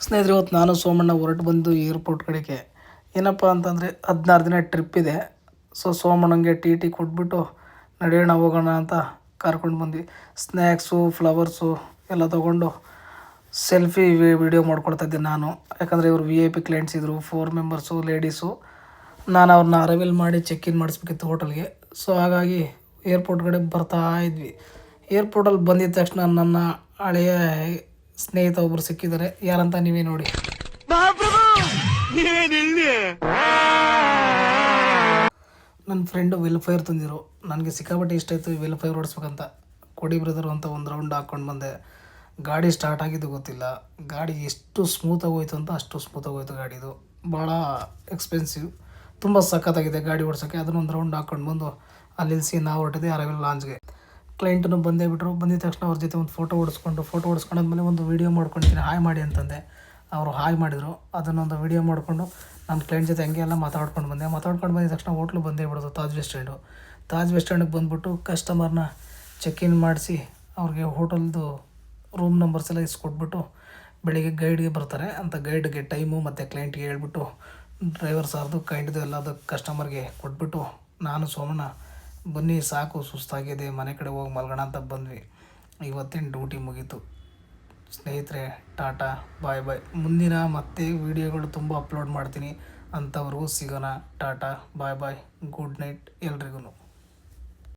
ಸ್ನೇಹಿತರೆ, ಇವತ್ತು ನಾನು ಸೋಮಣ್ಣ ಹೊರಟು ಬಂದು ಏರ್ಪೋರ್ಟ್ ಕಡೆಗೆ. ಏನಪ್ಪ ಅಂತಂದರೆ 16 ದಿನ ಟ್ರಿಪ್ ಇದೆ. ಸೋಮಣ್ಣಂಗೆ ಟಿ ಕೊಟ್ಬಿಟ್ಟು ನಡೆಯೋಣ ಹೋಗೋಣ ಅಂತ ಕರ್ಕೊಂಡು ಬಂದ್ವಿ. ಸ್ನ್ಯಾಕ್ಸು, ಫ್ಲವರ್ಸು ಎಲ್ಲ ತೊಗೊಂಡು ಸೆಲ್ಫಿ ವಿಡಿಯೋ ಮಾಡ್ಕೊಳ್ತಾಯಿದ್ದೆ ನಾನು. ಯಾಕಂದರೆ ಇವರು VIP ಕ್ಲೈಂಟ್ಸ್ ಇದ್ದರು, 4 ಮೆಂಬರ್ಸು ಲೇಡೀಸು. ನಾನು ಅವ್ರನ್ನ ಅರೈವಲ್ ಮಾಡಿ ಚೆಕ್-ಇನ್ ಮಾಡಿಸ್ಬೇಕಿತ್ತು ಹೋಟೆಲ್ಗೆ. ಹಾಗಾಗಿ ಏರ್ಪೋರ್ಟ್ ಕಡೆ ಬರ್ತಾ ಇದ್ವಿ. ಏರ್ಪೋರ್ಟಲ್ಲಿ ಬಂದಿದ್ದ ತಕ್ಷಣ ನನ್ನ ಹಳೆಯ ಸ್ನೇಹಿತ ಒಬ್ಬರು ಸಿಕ್ಕಿದ್ದಾರೆ. ಯಾರಂತ ನೀವೇ ನೋಡಿ. ನನ್ನ ಫ್ರೆಂಡು ವೆಲ್ಫೇರ್ ತಂದಿರು. ನನಗೆ ಸಿಕ್ಕಾಪಟ್ಟೆ ಇಷ್ಟ ಆಯಿತು ವೆಲ್ಫೇರ್ ಓಡಿಸ್ಬೇಕಂತ. ಕೊಡಿ ಬ್ರದರು ಅಂತ ಒಂದು ರೌಂಡ್ ಹಾಕ್ಕೊಂಡು ಬಂದೆ. ಗಾಡಿ ಸ್ಟಾರ್ಟ್ ಆಗಿದ್ದು ಗೊತ್ತಿಲ್ಲ. ಗಾಡಿ ಎಷ್ಟು ಸ್ಮೂತಾಗಿ ಹೋಯ್ತು ಅಂತ ಅಷ್ಟು ಸ್ಮೂತಾಗಿ ಹೋಯ್ತು ಗಾಡಿದು. ಭಾಳ ಎಕ್ಸ್ಪೆನ್ಸಿವ್, ತುಂಬ ಸಖತ್ತಾಗಿದೆ ಗಾಡಿ ಓಡಿಸೋಕ್ಕೆ. ಅದನ್ನೊಂದು ರೌಂಡ್ ಹಾಕ್ಕೊಂಡು ಬಂದು ಅಲ್ಲಿ ನಿಲ್ಲಿಸಿ ನಾವು ಹೊರಟಿದ್ದೆ ಅರೈವಲ್ ಲಾಂಜ್ಗೆ. ಕ್ಲೈಂಟನ್ನು ಬಂದೇ ಬಿಟ್ಟರು. ಬಂದಿದ್ದ ತಕ್ಷಣ ಅವ್ರ ಜೊತೆ ಒಂದು ಫೋಟೋ ಹೊಡಿಸ್ಕೊಂಡಾದ್ಮೇಲೆ ಒಂದು ವೀಡಿಯೋ ಮಾಡ್ಕೊಂಡಿದ್ದೀನಿ, ಹಾಯ್ ಮಾಡಿ ಅಂತಂದೆ. ಅವರು ಹಾಯ್ ಮಾಡಿದರು. ಅದನ್ನೊಂದು ವೀಡಿಯೋ ಮಾಡಿಕೊಂಡು ನನ್ನ ಕ್ಲೈಂಟ್ ಜೊತೆ ಹಂಗೆ ಎಲ್ಲ ಮಾತಾಡ್ಕೊಂಡು ಬಂದಿದ್ದ ತಕ್ಷಣ ಹೋಟ್ಲು ಬಂದೇ ಬಿಡೋದು, ತಾಜ್ ವೆಸ್ಟ್ ಸ್ಟ್ಯಾಂಡಿಗೆ ಬಂದುಬಿಟ್ಟು ಕಸ್ಟಮರ್ನ ಚೆಕ್-ಇನ್ ಮಾಡಿಸಿ ಅವ್ರಿಗೆ ಹೋಟೆಲ್ದು ರೂಮ್ ನಂಬರ್ಸ್ ಎಲ್ಲ ಇಸ್ಕೊಟ್ಬಿಟ್ಟು ಬೆಳಿಗ್ಗೆ ಗೈಡ್ಗೆ ಬರ್ತಾರೆ ಅಂತ ಗೈಡ್ಗೆ ಟೈಮು ಮತ್ತು ಕ್ಲೈಂಟ್ಗೆ ಹೇಳ್ಬಿಟ್ಟು ಡ್ರೈವರ್ ಸಾರ್ದು ಕ್ಲೈಂಟ್ದು ಎಲ್ಲದು ಕಸ್ಟಮರ್ಗೆ ಕೊಟ್ಬಿಟ್ಟು ನಾನು ಸೋಮಣ್ಣ ಬನ್ನಿ ಸಾಕು ಸುಸ್ತಾಗಿದೆ ಮನೆ ಕಡೆ ಹೋಗಿ ಮಲ್ಗೋಣ ಅಂತ ಬಂದ್ವಿ. ಇವತ್ತಿನ ಡ್ಯೂಟಿ ಮುಗೀತು ಸ್ನೇಹಿತರೆ. ಟಾಟಾ ಬಾಯ್ ಬಾಯ್. ಮುಂದಿನ ಮತ್ತೆ ವೀಡಿಯೋಗಳು ತುಂಬ ಅಪ್ಲೋಡ್ ಮಾಡ್ತೀನಿ. ಅಂಥವ್ರಿಗೂ ಸಿಗೋಣ. ಟಾಟಾ ಬಾಯ್ ಬಾಯ್. ಗುಡ್ ನೈಟ್ ಎಲ್ರಿಗೂ.